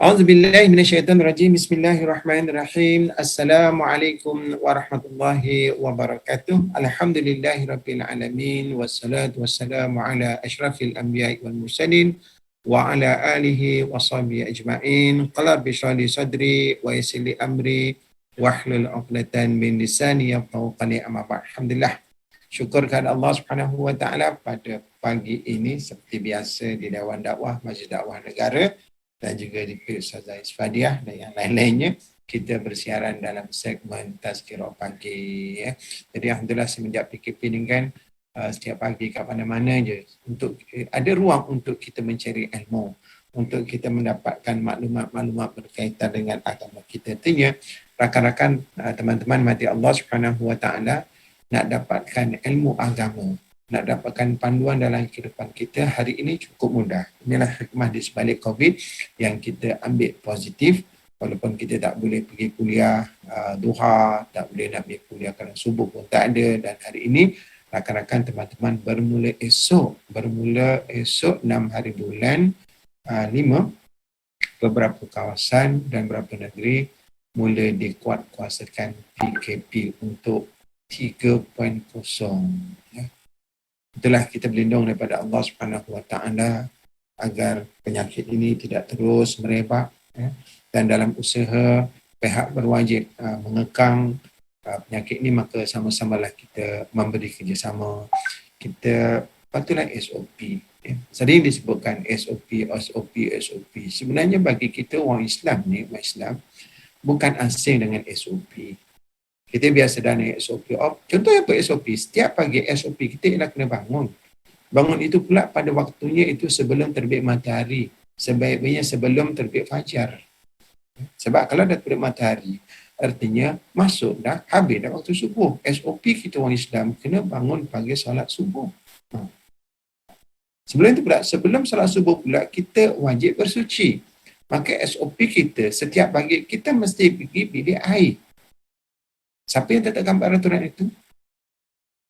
A'udzubillahi minasyaitonirrajim. Bismillahirrahmanirrahim. Assalamualaikum warahmatullahi wabarakatuh. Alhamdulillahirabbil alamin wassalatu wassalamu ala asyrafil anbiya'i wal mursalin wa ala alihi washabihi ajma'in. Qala bi syali sadri wa yassir li amri wahlul 'uqdatam min lisani yafqahu qawli. Amma ba'd. Alhamdulillah. Syukur kepada Allah Subhanahu wa taala pada pagi ini seperti biasa di Dewan Dakwah Masjid Dakwah Negara dan juga di Ustazah Isfadiah dan yang lain-lainnya, kita bersiaran dalam segmen Tazkirah Pagi. Ya. Jadi Alhamdulillah semenjak PKP ni kan, setiap pagi kat mana-mana je, untuk ada ruang untuk kita mencari ilmu, untuk kita mendapatkan maklumat-maklumat berkaitan dengan agama kita. Artinya, rakan-rakan, teman-teman mati Allah Subhanahu Wa Taala nak dapatkan ilmu agama, nak dapatkan panduan dalam kehidupan kita hari ini cukup mudah. Inilah hikmah di sebalik COVID yang kita ambil positif, walaupun kita tak boleh pergi kuliah duha, tak boleh nak pergi kuliah kerana subuh pun tak ada, dan hari ini rakan-rakan teman-teman bermula esok 6 hari bulan 5, beberapa kawasan dan beberapa negeri mula dikuatkuasakan PKP untuk 3.0. Ya. Itulah kita berlindung daripada Allah Subhanahu Wa Taala agar penyakit ini tidak terus merebak, ya. Dan dalam usaha pihak berwajib mengekang penyakit ini, maka sama-samalah kita memberi kerjasama. Kita patutlah SOP, ya. Sering disebutkan SOP. Sebenarnya bagi kita orang Islam ni, umat Islam bukan asing dengan SOP. Kita biasa dah naik SOP. Contoh apa SOP? Setiap pagi SOP kita ialah kena bangun. Bangun itu pula pada waktunya itu sebelum terbit matahari. Sebaik-baiknya sebelum terbit fajar. Sebab kalau dah terbit matahari, artinya masuk dah, habis dah waktu subuh. SOP kita orang Islam kena bangun pagi solat subuh. Sebelum itu pula, sebelum solat subuh pula, kita wajib bersuci. Maka SOP kita setiap pagi kita mesti pergi bilik air. Siapa yang tetapkan peraturan itu?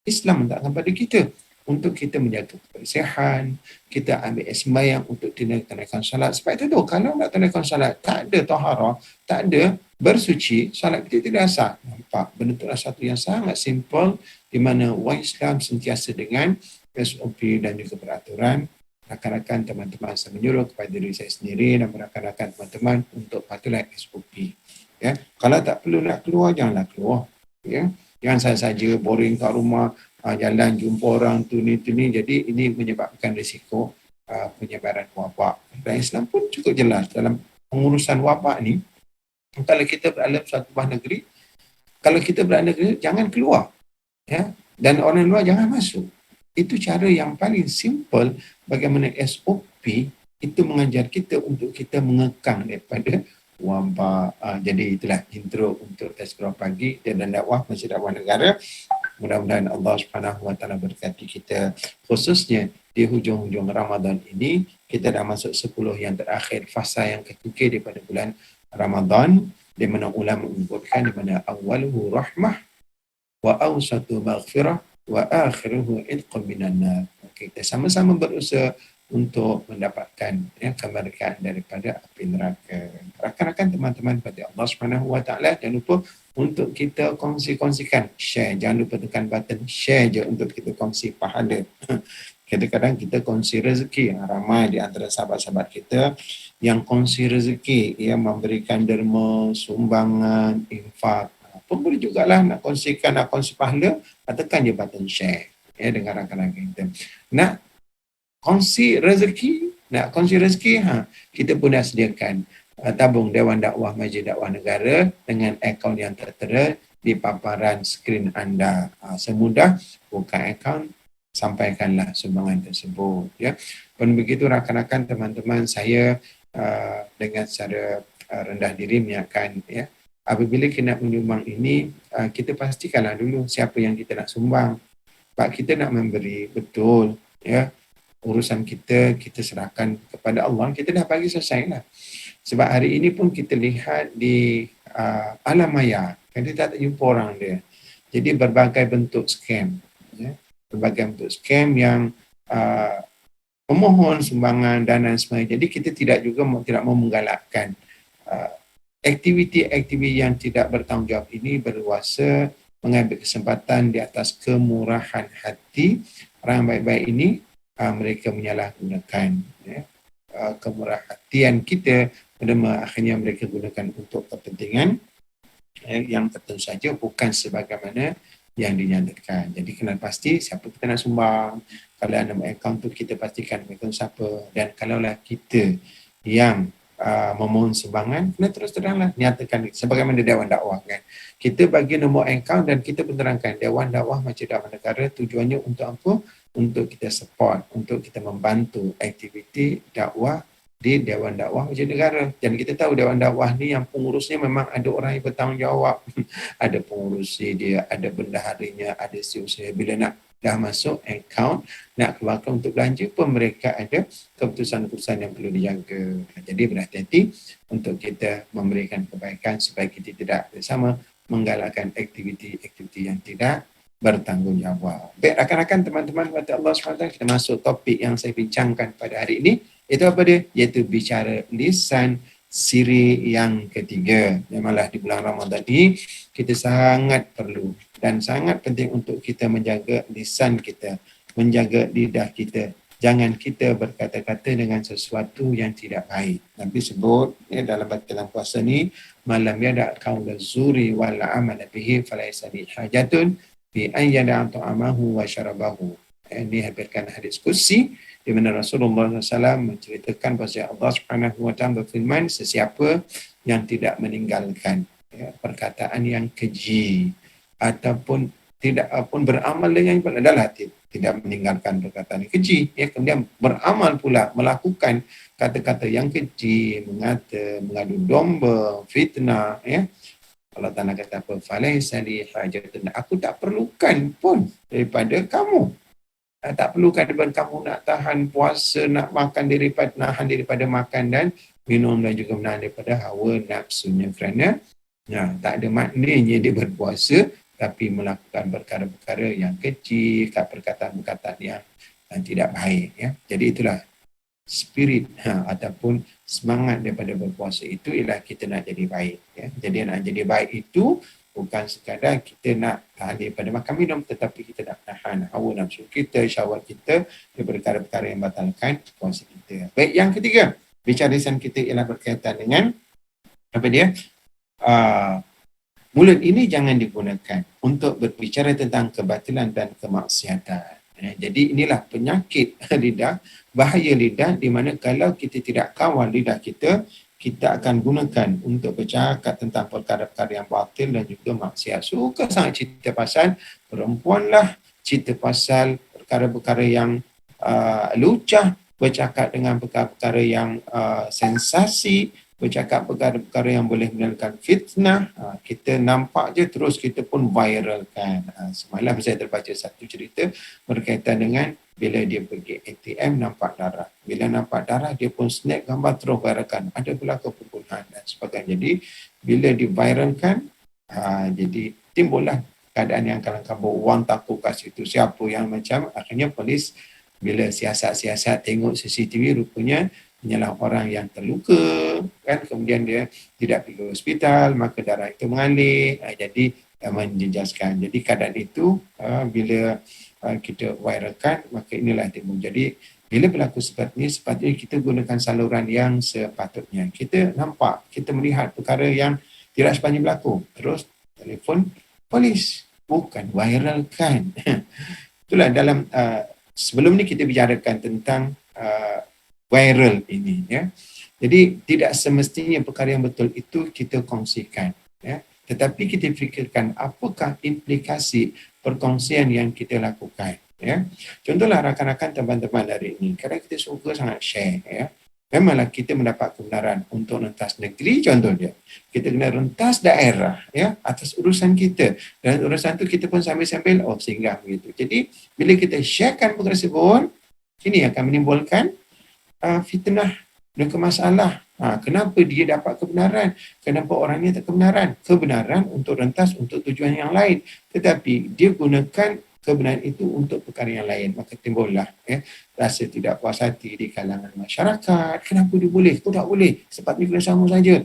Islam menetapkan pada kita untuk kita menjaga kebersihan, kita ambil sembahyang untuk tunaikan salat. Sebab itu tu, kalau nak tunaikan salat, tak ada taharah, tak ada bersuci, salat kita tidak sah. Nampak? Benda itulah satu yang sangat simple di mana orang Islam sentiasa dengan SOP dan juga peraturan. Rakan-rakan teman-teman saya menyuruh kepada diri saya sendiri dan rakan-rakan teman-teman untuk patulah SOP. Ya, kalau tak perlu nak keluar, janganlah keluar. Ya, jangan saja boring kat rumah, jalan jumpa orang tu ni. Jadi ini menyebabkan risiko penyebaran wabak. Dan Islam pun cukup jelas dalam pengurusan wabak ni. Kalau kita berada di suatu buah negeri, jangan keluar. Ya, dan orang luar jangan masuk. Itu cara yang paling simple bagaimana SOP itu mengajar kita untuk kita mengekang daripada wabak. Jadi itulah intro untuk Tazkirah Pagi dan dakwah Masjid Dakwah Negara. Mudah-mudahan Allah Subhanahu Wa Taala berkati kita, khususnya di hujung-hujung Ramadan ini. Kita dah masuk 10 yang terakhir, fasa yang ketiga daripada bulan Ramadan, di mana ulama menyebutkan di mana awaluhu rahmah wa awsatu maghfirah wa akhiruhu idqun minan nar. Kita sama-sama berusaha untuk mendapatkan kemerdekaan daripada api neraka. Rakan-rakan teman-teman pada Allah Subhanahu Wa Taala, jangan lupa untuk kita kongsi-kongsikan, share. Jangan lupa tekan button share je untuk kita kongsi pahala. Kadang-kadang kita kongsi rezeki. Ramai di antara sahabat-sahabat kita yang kongsi rezeki, yang memberikan derma, sumbangan, infak. Pun boleh jugalah nak kongsikan, nak kongsi pahala, tekan je button share dengan rakan-rakan kita. Nak kongsi rezeki, kita pun dah sediakan tabung Dewan Dakwah Masjid Dakwah Negara dengan akaun yang tertera di paparan skrin anda. Semudah buka akaun, sampaikanlah sumbangan tersebut. Ya. Pun begitu rakan-rakan teman-teman saya dengan secara rendah diri mengingatkan apabila kita nak menyumbang ini, kita pastikanlah dulu siapa yang kita nak sumbang. Sebab kita nak memberi betul, ya, urusan kita serahkan kepada Allah, kita dah bagi selesai lah. Sebab hari ini pun kita lihat di alam maya, kita tak jumpa orang dia. Jadi berbagai bentuk scam, ya, berbagai bentuk scam yang memohon sumbangan dana dan sebagainya. Jadi kita tidak mau menggalakkan aktiviti-aktiviti yang tidak bertanggungjawab ini berkuasa mengambil kesempatan di atas kemurahan hati orang baik-baik ini. Mereka menyalahgunakan, ya, kemurahhatian kita, akhirnya mereka gunakan untuk kepentingan yang tertentu saja, bukan sebagaimana yang dinyatakan. Jadi kena pasti siapa kita nak sumbang. Kalau ada nama akaun tu kita pastikan mereka siapa, dan kalaulah kita yang memohon sumbangan, kena terus teranglah nyatakan sebagaimana Dewan Dakwah kan. Kita bagi nombor akaun dan kita penerangkan Dewan Dakwah macam Dewan Negara tujuannya untuk apa? Untuk kita support, untuk kita membantu aktiviti dakwah di Dewan Dakwah Masjid Negara. Dan kita tahu Dewan Dakwah ni yang pengurusnya memang ada orang yang bertanggungjawab. Ada pengurus dia, ada bendaharinya, ada CEO. Bila nak dah masuk akaun, nak keluarkan untuk belanja pun mereka ada keputusan-keputusan yang perlu dijaga. Jadi berhati-hati untuk kita memberikan kebaikan supaya kita tidak bersama menggalakkan aktiviti-aktiviti yang tidak bertanggungjawab. Baik, rakan-rakan, teman-teman kata Allah SWT, kita masuk topik yang saya bincangkan pada hari ini. Itu apa dia? Iaitu bicara lisan siri yang ketiga. Memanglah di bulan Ramadan ini kita sangat perlu dan sangat penting untuk kita menjaga lisan kita, menjaga lidah kita. Jangan kita berkata-kata dengan sesuatu yang tidak baik. Nabi sebut dalam bacaan puasa ni, malam yada qaula zuri wal amala bihi falaysa li hajatun bi an yada'a ta'amahu wa syarabahu. Ini hampirkan hadis kursi di mana Rasulullah SAW menceritakan bahawa Allah Subhanahu wa taala berfirman, sesiapa yang tidak meninggalkan perkataan yang keji ataupun tidak pun beramal dengan yang adalah tidak meninggalkan perkataan yang keji, kemudian beramal pula melakukan kata-kata yang keji, mengadu domba, fitnah, Allah Ta'ala kata apa? Falaisa li hajatun. Aku tak perlukan pun daripada kamu. Tak perlukan daripada kamu nak tahan puasa, nak makan nahan daripada makan dan minum dan juga menahan daripada hawa nafsunya. Kerana tak ada maknanya dia berpuasa tapi melakukan perkara-perkara yang kecil, perkataan-perkataan yang tidak baik. Jadi itulah spirit ataupun semangat daripada berpuasa itu ialah kita nak jadi baik. Jadi nak jadi baik itu bukan sekadar kita nak tahan daripada makan minum, tetapi kita nak tahan hawa nafsu kita, syahwat kita, perkara-perkara yang batalkan puasa kita. Baik, yang ketiga, bicara lisan kita ialah berkaitan dengan apa dia? Mulut ini jangan digunakan untuk berbicara tentang kebatilan dan kemaksiatan. Jadi inilah penyakit lidah, bahaya lidah, di mana kalau kita tidak kawal lidah kita, kita akan gunakan untuk bercakap tentang perkara-perkara yang batil dan juga maksiat. Suka sangat cerita pasal perempuan lah, cerita pasal perkara-perkara yang lucah, bercakap dengan perkara-perkara yang sensasi, bercakap perkara-perkara yang boleh menimbulkan fitnah. Kita nampak je terus kita pun viralkan. Semalam saya terbaca satu cerita berkaitan dengan bila dia pergi ATM nampak darah. Bila nampak darah dia pun snap gambar terus viralkan. Ada pula kepembunuhan dan sebagainya. Jadi bila diviralkan, jadi timbullah keadaan yang kalang-kabut, wang takut kat situ, siapa yang macam, akhirnya polis bila siasat-siasat tengok CCTV rupanya hanyalah orang yang terluka, kan, kemudian dia tidak pergi ke hospital, maka darah itu mengalir, jadi menjejaskan. Jadi keadaan itu bila kita viralkan, maka inilah timbul. Jadi bila berlaku seperti ini, sepatutnya kita gunakan saluran yang sepatutnya. Kita nampak, kita melihat perkara yang tidak sepatutnya berlaku, terus telefon polis, bukan viralkan. Itulah dalam sebelum ni kita bicarakan tentang viral ini, Jadi tidak semestinya perkara yang betul itu kita kongsikan, Tetapi kita fikirkan apakah implikasi perkongsian yang kita lakukan, Contohlah rakan-rakan teman-teman hari ini, kadang kita suka sangat share, memanglah kita mendapat kebenaran untuk rentas negeri contohnya. Kita kena rentas daerah ya atas urusan kita. Dan urusan tu kita pun sambil-sambil singgah begitu. Jadi bila kita sharekan perkara tersebut, ini akan menimbulkan fitnah dan kemasalah. Kenapa dia dapat kebenaran? Kenapa orangnya tak kebenaran? Kebenaran untuk rentas untuk tujuan yang lain. Tetapi dia gunakan kebenaran itu untuk perkara yang lain. Maka timbullah rasa tidak puas hati di kalangan masyarakat. Kenapa dia boleh? Kau tak boleh. Sepatutnya kena sama saja.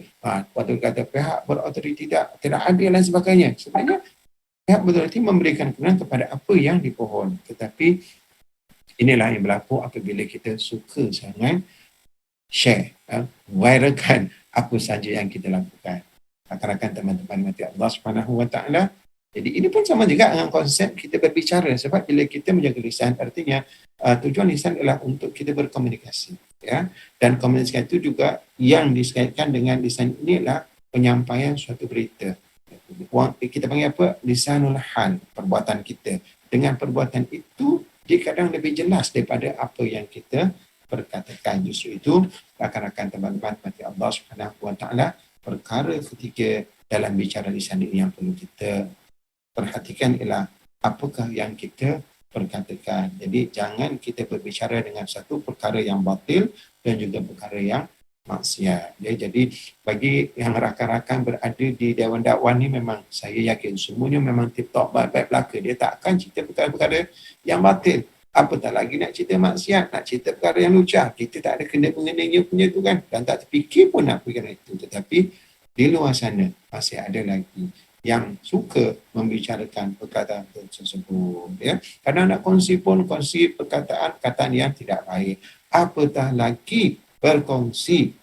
Patut kata pihak berautoriti tidak adil dan sebagainya. Sebenarnya pihak berautoriti memberikan kebenaran kepada apa yang dipohon. Tetapi inilah yang berlaku apabila kita suka sangat share, viralkan apa saja yang kita lakukan. Rakan-rakan teman-teman mati Allah Subhanahu Wa Taala. Jadi ini pun sama juga dengan konsep kita berbicara, sebab bila kita menjaga lisan artinya tujuan lisan adalah untuk kita berkomunikasi, ya. Dan komunikasi itu juga yang dikaitkan dengan lisan ini adalah penyampaian suatu berita. Kita panggil apa? Lisanul hal, perbuatan kita. Dengan perbuatan itu dia kadang lebih jelas daripada apa yang kita perkatakan. Justru itu rakan-rakan teman-teman mati Allah Subhanahu Wa Taala, perkara ketiga dalam bicara lisan ini yang perlu kita perhatikan ialah apakah yang kita perkatakan. Jadi jangan kita berbicara dengan satu perkara yang batil dan juga perkara yang maksiat. Jadi bagi yang rakan-rakan berada di Dewan Dakwah ni, memang saya yakin semuanya memang tip-top baik-baik belaka. Dia tak akan cerita perkara-perkara yang batil. Apatah lagi nak cerita maksiat, nak cerita perkara yang lucah. Kita tak ada kena mengenainya punya tu kan. Dan tak terfikir pun nak perkara itu. Tetapi di luar sana masih ada lagi yang suka membicarakan perkataan tersebut. Ya. Kadang nak kongsi pun kongsi perkataan yang tidak baik. Apatah lagi berkongsi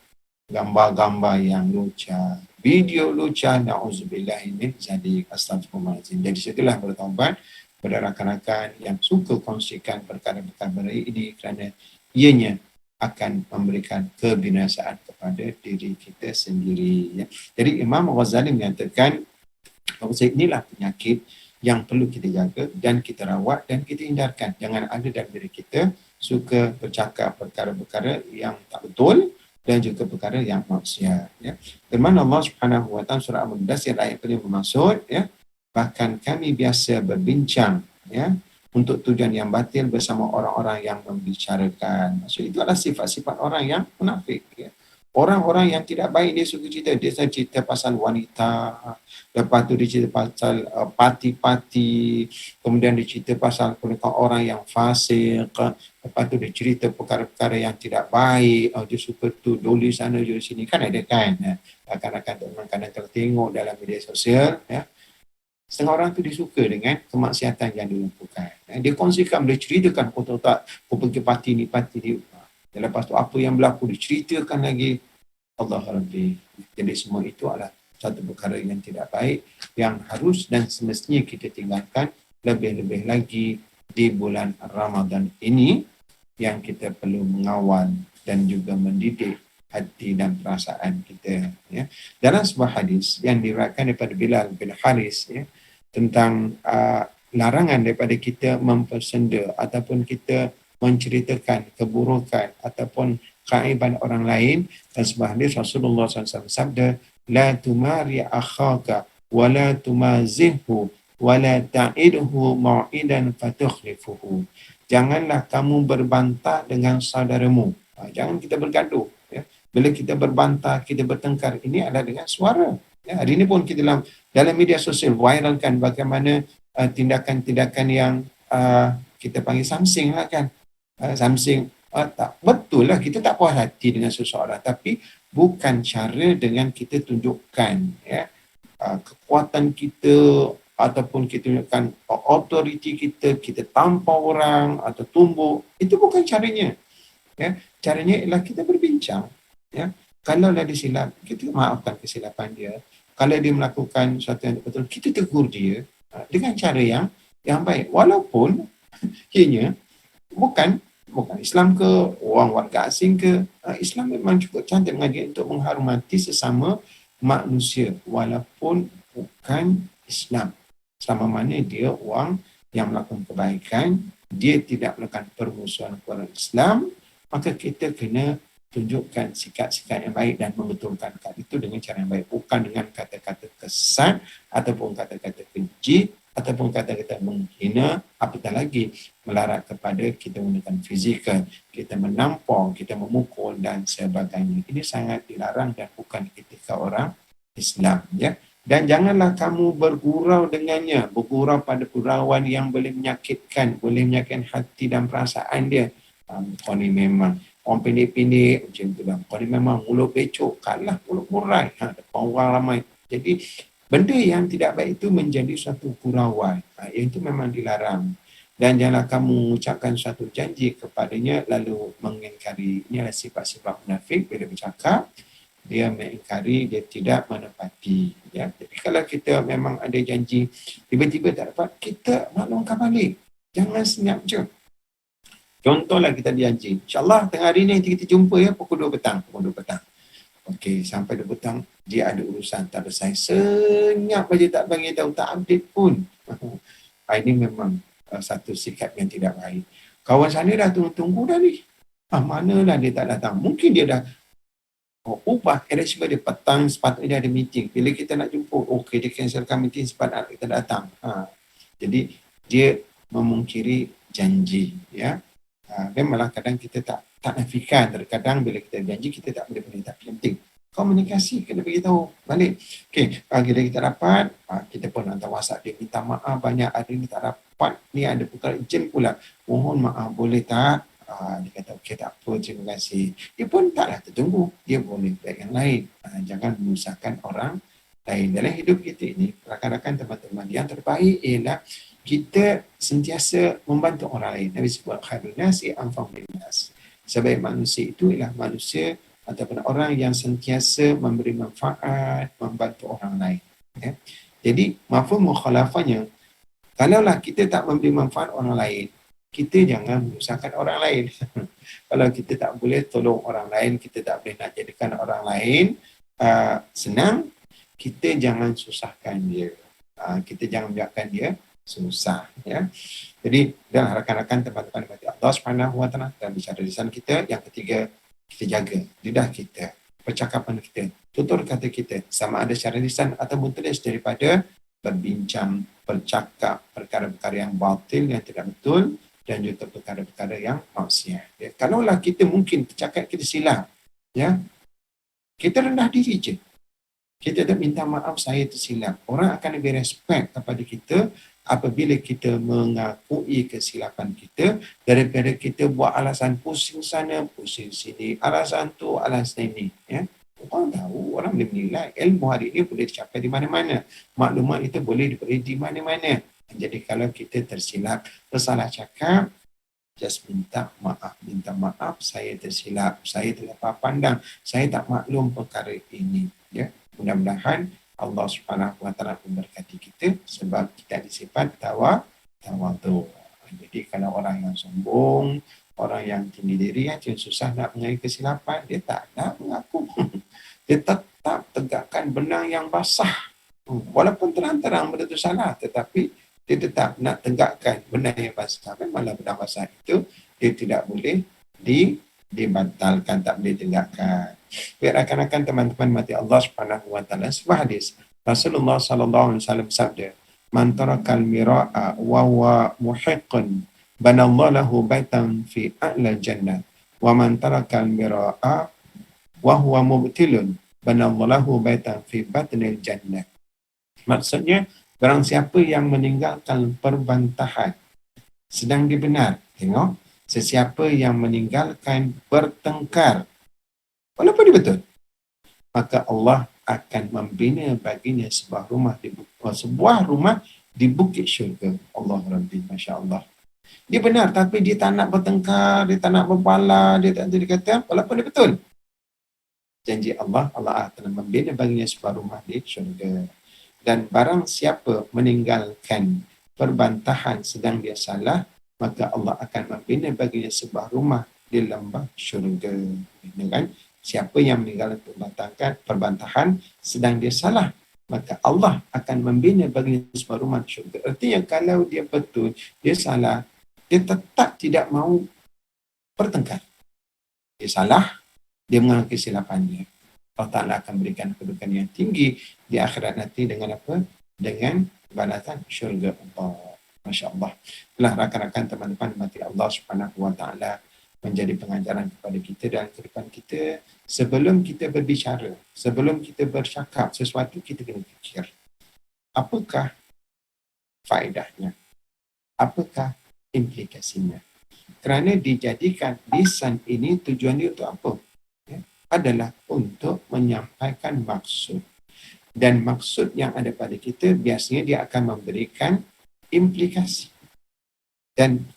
gambar-gambar yang lucah, video lucah, na'udzubillah min zalik, astagfirullahaladzim. Jadi situlah bertaubat kepada rakan-rakan yang suka kongsikan perkara-perkara baik ini, kerana ianya akan memberikan kebinasaan kepada diri kita sendiri. Ya. Jadi Imam Ghazali menyatakan inilah penyakit yang perlu kita jaga dan kita rawat dan kita hindarkan. Jangan ada dalam diri kita suka bercakap perkara-perkara yang tak betul dan juga perkara yang maksiat. Ya. Firman Allah Subhanahu Wa Taala surah Al-Mudaththir ayat yang bermaksud, ya, bahkan kami biasa berbincang, ya, untuk tujuan yang batil bersama orang-orang yang membicarakan. Maksud itu adalah sifat-sifat orang yang munafik. Ya. Orang-orang yang tidak baik dia suka cerita. Dia cerita pasal wanita, lepas tu dia cerita pasal parti-parti, kemudian dia cerita pasal orang yang fasik, lepas tu dia cerita perkara-perkara yang tidak baik, dia suka tu doli sana doli sini, kan ada kan. Rakan-rakan teman kadang tengok dalam media sosial, ya. Setengah orang tu dia suka dengan kemaksiatan yang dilakukan. Dia kongsikan, dia ceritakan kotak-kotak, kau pergi parti ni, parti dia. Dan lepas tu apa yang berlaku diceritakan lagi. Allah Rabbi. Jadi semua itu adalah satu perkara yang tidak baik, yang harus dan semestinya kita tinggalkan, lebih-lebih lagi di bulan Ramadan ini, yang kita perlu mengawal dan juga mendidik hati dan perasaan kita. Ya. Dalam sebuah hadis yang diriwayatkan daripada Bilal bin Haris, ya, tentang larangan daripada kita mempersenda ataupun kita menceritakan keburukan ataupun keaiban orang lain. Dan sebuah hadis Rasulullah SAW sabda, la tumari akhaka wa la tumazihhu wa la ta'idhu mau'idan fatukhlifuhu. Janganlah kamu berbantah dengan saudaramu. Jangan kita bergaduh. Ya. Bila kita berbantah, kita bertengkar, ini adalah dengan suara. Ya, hari ini pun kita dalam media sosial viralkan bagaimana tindakan-tindakan yang kita panggil samsing lah kan. Samsing, tak betul lah, kita tak puas hati dengan seseorang, tapi bukan cara dengan kita tunjukkan, ya, kekuatan kita ataupun kita tunjukkan autoriti kita, kita tampar orang atau tumbuk. Itu bukan caranya. Ya. Caranya ialah kita berbincang. Ya. Kalau ada silap, kita maafkan kesilapan dia. Kalau dia melakukan sesuatu yang betul, kita tegur dia dengan cara yang baik. Walaupun ianya bukan Islam ke, orang warga asing ke, Islam memang cukup cantik mengajak untuk menghormati sesama manusia walaupun bukan Islam. Selama mana dia orang yang melakukan kebaikan, dia tidak melakukan permusuhan kepada Islam, maka kita kena tunjukkan sikap-sikap yang baik dan membetulkan itu dengan cara yang baik, bukan dengan kata-kata kesat ataupun kata-kata keji ataupun kata-kata menghina, apatah lagi melarat kepada kita menggunakan fizikal, kita menampar, kita memukul dan sebagainya. Ini sangat dilarang dan bukan etika orang Islam, ya. Dan janganlah kamu bergurau dengannya, bergurau pada gurauan yang boleh menyakitkan hati dan perasaan dia. Kau ni memang orang pendek-pendek macam tu lah. Kau ni memang mulut becok, kalah mulut murai. Depan orang ramai. Jadi benda yang tidak baik itu menjadi suatu gurauan. Yang itu memang dilarang. Dan janganlah kamu mengucapkan suatu janji kepadanya lalu mengingkari. Ini adalah sifat-sifat munafik bila bercakap. Dia mengingkari, dia tidak menepati. Ya. Jadi kalau kita memang ada janji, tiba-tiba tak dapat, kita maklumkan balik. Jangan senyap je. Contohlah kita janji, InsyaAllah tengah hari ni kita jumpa ya pukul 2 petang. Okey, sampai 2 petang, dia ada urusan tak selesai. Senyap aja tak bagi tahu, tak update pun. Ini memang satu sikap yang tidak baik. Kawan sana dah tunggu dah ni. Manalah dia tak datang. Mungkin dia dah ubah arrangement dia, petang sepatutnya ada meeting. Bila kita nak jumpa, okey dia cancelkan meeting sepatutnya kita datang. Jadi dia memungkiri janji, ya. Memanglah kadang kita tak nafikan, terkadang bila kita janji kita tak boleh, tapi yang penting komunikasi kena beritahu balik. Okey, bila kita dapat, kita pun hantar WhatsApp dia, minta maaf banyak hari ni tak dapat, ni ada perkara urgent pula, mohon maaf boleh tak? Dia kata okey tak apa, terima kasih. Dia pun taklah tertunggu, dia boleh buat yang lain. Jangan menyusahkan orang lain. Dalam hidup kita ini, rakan-rakan teman-teman, yang terbaik ialah kita sentiasa membantu orang lain. Nabi sebut khairun nasi anfa'uhum linnas. Sebaik manusia itu ialah manusia ataupun orang yang sentiasa memberi manfaat, membantu orang lain. Ya. Jadi mafhum mukhalafahnya, kalaulah kita tak memberi manfaat orang lain, kita jangan menyusahkan orang lain. Kalau kita tak boleh tolong orang lain, kita tak boleh nak jadikan orang lain senang, kita jangan susahkan dia. Kita jangan biarkan dia susah. Ya. Jadi, dan rakan-rakan teman-teman mati Allah Subhanahu Wa Taala dalam bicara lisan kita, yang ketiga, kita jaga lidah kita, percakapan kita, tutur kata kita, sama ada secara lisan atau tulis, daripada berbincang, bercakap perkara-perkara yang batil, yang tidak betul, dan juga perkara-perkara yang maksiat. Ya. Kalaulah kita mungkin tercakap kita silap, ya, kita rendah diri je. Kita dah minta maaf, saya tersilap. Orang akan lebih respect kepada kita apabila kita mengakui kesilapan kita daripada kita buat alasan pusing sana, pusing sini, alasan tu, alasan ini. Ya. Orang tahu, orang boleh menilai. Ilmu hari ini boleh dicapai di mana-mana. Maklumat itu boleh diberi di mana-mana. Jadi kalau kita tersilap, tersalah cakap, just minta maaf, saya tersilap, saya terlepas pandang, saya tak maklum perkara ini. Ya. Mudah-mudahan Allah Subhanahu Wa Taala memberkati kita sebab kita ada sifat tawadhu. Jadi kalau orang yang sombong, orang yang tinggi diri, yang susah nak mengakui kesilapan, dia tak nak mengaku. Dia tetap tegakkan benang yang basah. Walaupun terang-terang benda itu salah, tetapi dia tetap nak tegakkan benang yang basah. Memanglah benang basah itu dia tidak boleh dibatalkan, tak boleh tegakkan. Biar rakan-rakan teman-teman mati Allah Subhanahu Wa Taala, sebuah hadis Rasulullah sallallahu alaihi wasallam sabda, man tarakal mira'a wa huwa muhiqqun banallahu lahu baitan fi a'la jannah wa man tarakal mira'a wa huwa mubtilun banallahu lahu baitan fi batnil jannah. Maksudnya, barang siapa yang meninggalkan perbantahan sedang dia benar. Tengok, sesiapa yang meninggalkan bertengkar walaupun dia betul, maka Allah akan membina baginya sebuah rumah di bukit syurga. Allah Rabbi, Masya Allah. Dia benar, tapi dia tak nak bertengkar, dia tak nak berpala, dia tak nak kata, walaupun dia betul. Janji Allah akan membina baginya sebuah rumah di syurga. Dan barang siapa meninggalkan perbantahan sedang dia salah, maka Allah akan membina baginya sebuah rumah di lembah syurga. Kan? Siapa yang meninggalkan perbantahan sedang dia salah, maka Allah akan membina baginya sebuah rumah syurga. Artinya kalau dia betul, dia salah, dia tetap tidak mahu bertengkar. Dia salah, dia mengakui kesilapannya. Allah Ta'ala akan berikan kedudukan yang tinggi di akhirat nanti dengan apa? Dengan balasan syurga Allah. Masya Allah. Itulah rakan-rakan teman-teman mati Allah Subhanahu Wa Ta'ala menjadi pengajaran kepada kita dan kehidupan kita. Sebelum kita berbicara, sebelum kita bercakap sesuatu, kita kena fikir. Apakah faedahnya? Apakah implikasinya? Kerana dijadikan lisan ini tujuan dia untuk apa? Adalah untuk menyampaikan maksud. Dan maksud yang ada pada kita biasanya dia akan memberikan implikasi. Dan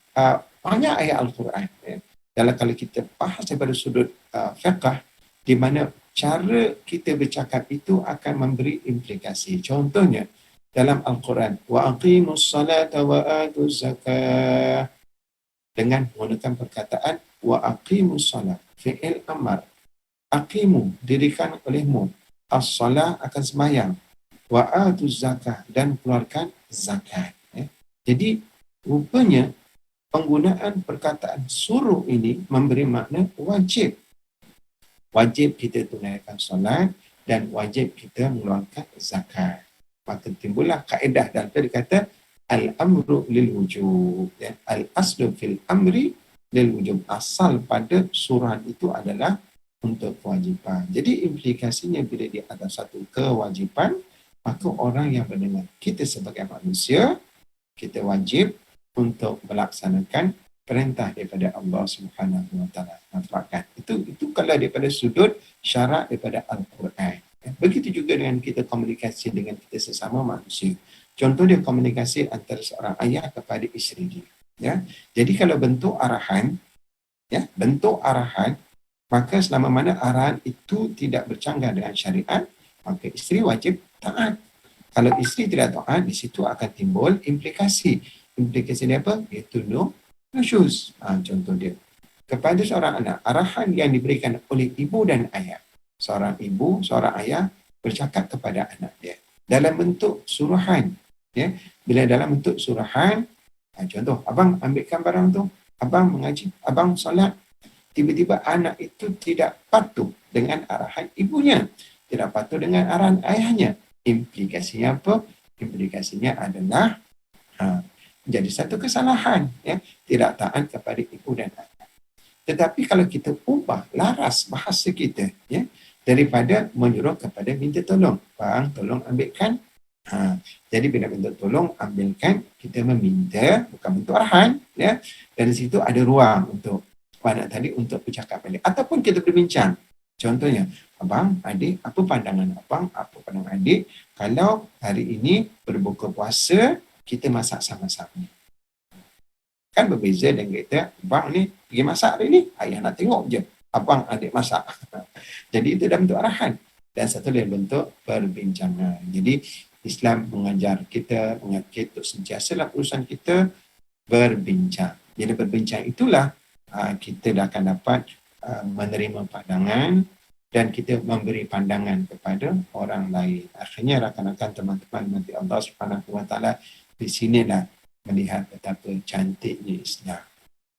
banyak ayat Al-Quran kalau kita bahas daripada sudut fiqh, di mana cara kita bercakap itu akan memberi implikasi. Contohnya dalam Al-Quran, wa aqimus salata wa atuz zakah, dengan menggunakan perkataan wa aqimus salat, fi'il amar. Aqimu, dirikan olehmu, as-salah akan sembahyang, wa atuz zakah, dan keluarkan zakat. Jadi rupanya penggunaan perkataan suruh ini memberi makna wajib. Wajib kita tunaikan solat dan wajib kita mengeluarkan zakat. Maka timbullah kaedah dalam itu dikata al-amru lil wujub. Al-aslu fil amri lil wujub. Asal pada surah itu adalah untuk kewajipan. Jadi implikasinya bila dia ada satu kewajipan, maka orang yang mendengar kita sebagai manusia, kita wajib untuk melaksanakan perintah daripada Allah Subhanahu Wa Taala. Nampakkan? Itu kalau daripada sudut syarak daripada Al-Quran. Begitu juga dengan kita komunikasi dengan kita sesama manusia. Contoh dia komunikasi antara seorang ayah kepada isteri dia. Ya. Jadi kalau bentuk arahan, maka selama mana arahan itu tidak bercanggah dengan syariat, maka isteri wajib taat. Kalau isteri tidak taat, di situ akan timbul implikasi. Implikasi dia apa? Iaitu nusyuz. Contoh dia. Kepada seorang anak, arahan yang diberikan oleh ibu dan ayah. Seorang ibu, seorang ayah bercakap kepada anak dia. Dalam bentuk suruhan. Ya. Bila dalam bentuk suruhan, contoh, abang ambilkan barang tu, abang mengaji, abang solat. Tiba-tiba anak itu tidak patuh dengan arahan ibunya. Tidak patuh dengan arahan ayahnya. Implikasinya apa? Implikasinya adalah jadi satu kesalahan. Ya? Tidak taat kepada ibu dan ayah. Tetapi kalau kita ubah laras bahasa kita, ya, daripada menyuruh kepada minta tolong. Bang, tolong ambilkan. Jadi bila minta tolong, ambilkan, kita meminta, bukan bentuk arahan. Ya? Dan di situ ada ruang untuk anak tadi untuk bercakap balik. Ataupun kita berbincang. Contohnya, abang, adik, apa pandangan abang, apa pandangan adik, kalau hari ini berbuka puasa, kita masak sama-sama. Kan berbeza dengan kita, abang ni pergi masak hari ni, ayah nak tengok je, abang, adik masak. Jadi itu dalam bentuk arahan. Dan satu dalam bentuk perbincangan. Jadi Islam mengajar kita, mengajak untuk sentiasalah urusan kita berbincang. Jadi berbincang itulah kita dah akan dapat menerima pandangan dan kita memberi pandangan kepada orang lain. Akhirnya rakan-rakan teman-teman nanti Allah Subhanahu Wa Taala di sinilah melihat betapa cantiknya Islam.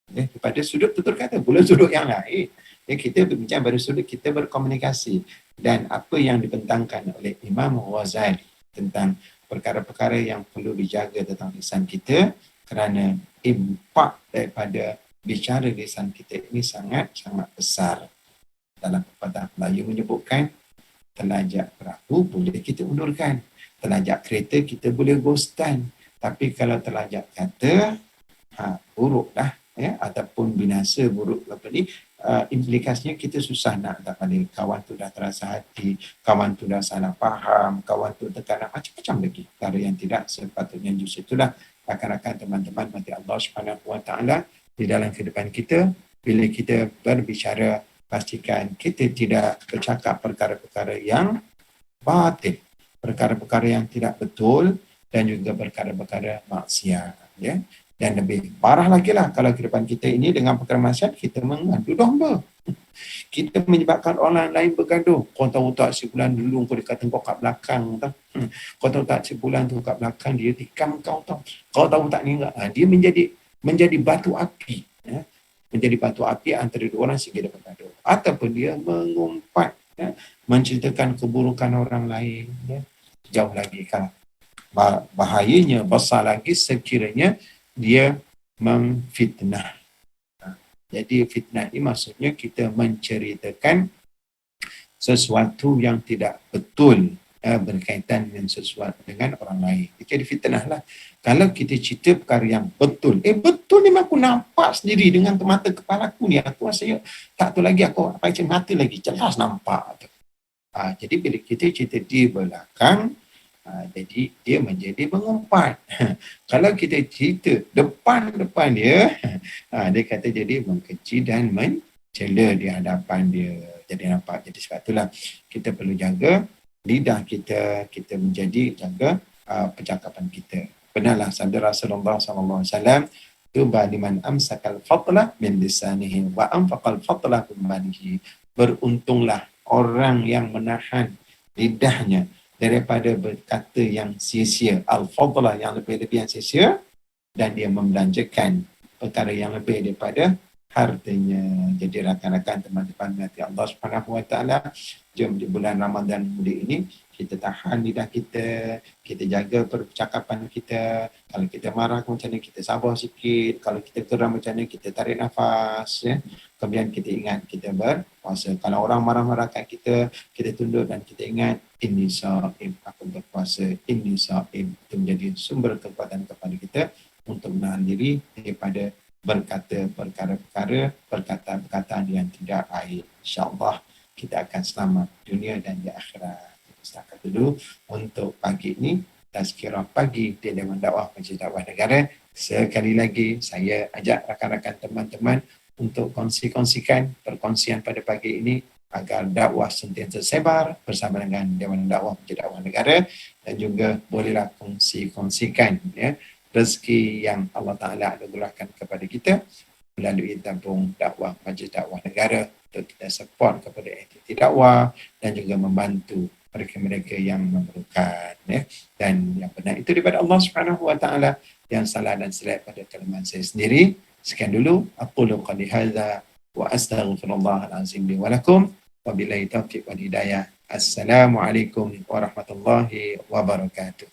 Daripada sudut tutur kata, bukan sudut yang lain. Kita berbincang pada sudut kita berkomunikasi dan apa yang dibentangkan oleh Imam Ghazali tentang perkara-perkara yang perlu dijaga tentang lisan kita kerana impak daripada bicara lisan kita ini sangat-sangat besar. Dalam pepatah Melayu menyebutkan, telajak perahu boleh kita undurkan, telajak kereta kita boleh ghostan, tapi kalau telajak kata, buruk dah, ya, ataupun binasa buruk apa ni, implikasinya kita susah nak tak balik. Kawan tu dah terasa hati, kawan tu dah salah faham, kawan tu terkadang macam-macam lagi perkara yang tidak sepatutnya. Justru itulah rakan-rakan teman-teman mati Allah Subhanahu Wa Taala di dalam kehidupan kita, bila kita berbicara, pastikan kita tidak bercakap perkara-perkara yang batil, perkara-perkara yang tidak betul dan juga perkara-perkara maksiat. Ya? Dan lebih parah lagi lah kalau kehidupan kita ini dengan perkara maksiat, kita mengadu domba. Kita menyebabkan orang lain bergaduh. Kau tahu tak sebulan dulu kau dikata kau kat belakang. Tahu? Kau tahu tak sebulan tu kat belakang dia tikam kau tahu. Kau tahu tak ni enggak? Dia menjadi batu api. Ya? menjadi batu api antara dua orang sehingga dia bergaduh. Ataupun dia mengumpat, ya, menceritakan keburukan orang lain. Ya. Jauh lagi kan. Bahayanya besar lagi sekiranya dia memfitnah. Jadi fitnah ini maksudnya kita menceritakan sesuatu yang tidak betul berkaitan dengan sesuatu dengan orang lain. Jadi fitnah lah. Kalau kita cerita perkara yang betul, betul ni aku nampak sendiri dengan mata kepala aku ni. Aku rasa tak tahu lagi aku pakai mata lagi. Jelas nampak. Jadi bila kita cerita di belakang, jadi dia menjadi mengumpat. Kalau kita cerita depan-depan dia, dia kata jadi mengkecil dan mencela di hadapan dia. Jadi nampak. Jadi sebab itulah kita perlu jaga lidah kita, kita menjadi jaga percakapan kita. Benarlah sabda Rasulullah SAW, tuba liman amsakal fadla min lisanihi wa anfaqal fadla bimalihi. Beruntunglah orang yang menahan lidahnya daripada berkata yang sia-sia, al-fadlah yang lebih-lebih yang sia-sia, dan dia membelanjakan perkara yang lebih daripada hartanya. Jadi rakan-rakan teman-teman nanti Allah Subhanahu Wa Taala, jom di bulan Ramadan mulia ini kita tahan lidah kita, kita jaga percakapan kita. Kalau kita marah macam ni, kita sabar sikit. Kalau kita geram macam ni, kita tarik nafas. Ya. Kemudian kita ingat kita berpuasa. Kalau orang marah-marahkan kita, kita tunduk dan kita ingat, ini sa'im, aku berpuasa. Ini sa'im. Itu menjadi sumber kekuatan kepada kita untuk menahan diri daripada berkata perkara-perkara, perkataan-perkataan yang tidak baik. InsyaAllah kita akan selamat dunia dan di akhirat. Setakat dulu untuk pagi ini, tazkirah pagi di Dewan Dakwah Majlis Dakwah Negara. Sekali lagi saya ajak rakan-rakan teman-teman untuk kongsi-kongsikan perkongsian pada pagi ini agar dakwah sentiasa sebar bersama dengan Dewan Dakwah Majlis Dakwah Negara, dan juga bolehlah kongsi-kongsikan ya, rezeki yang Allah Ta'ala anugerahkan kepada kita melalui tabung dakwah Majlis Dakwah Negara untuk kita support kepada aktiviti dakwah dan juga membantu mereka-mereka yang memerlukan ya. Dan yang benar itu daripada Allah Subhanahu Wa Taala, yang salah dan silap pada kelemahan saya sendiri. Sekian dulu, aqulu qali hadza wa astaghfirullah al-azim li wa lakum wa billahi taufiq wal hidayah. Assalamualaikum warahmatullahi wabarakatuh.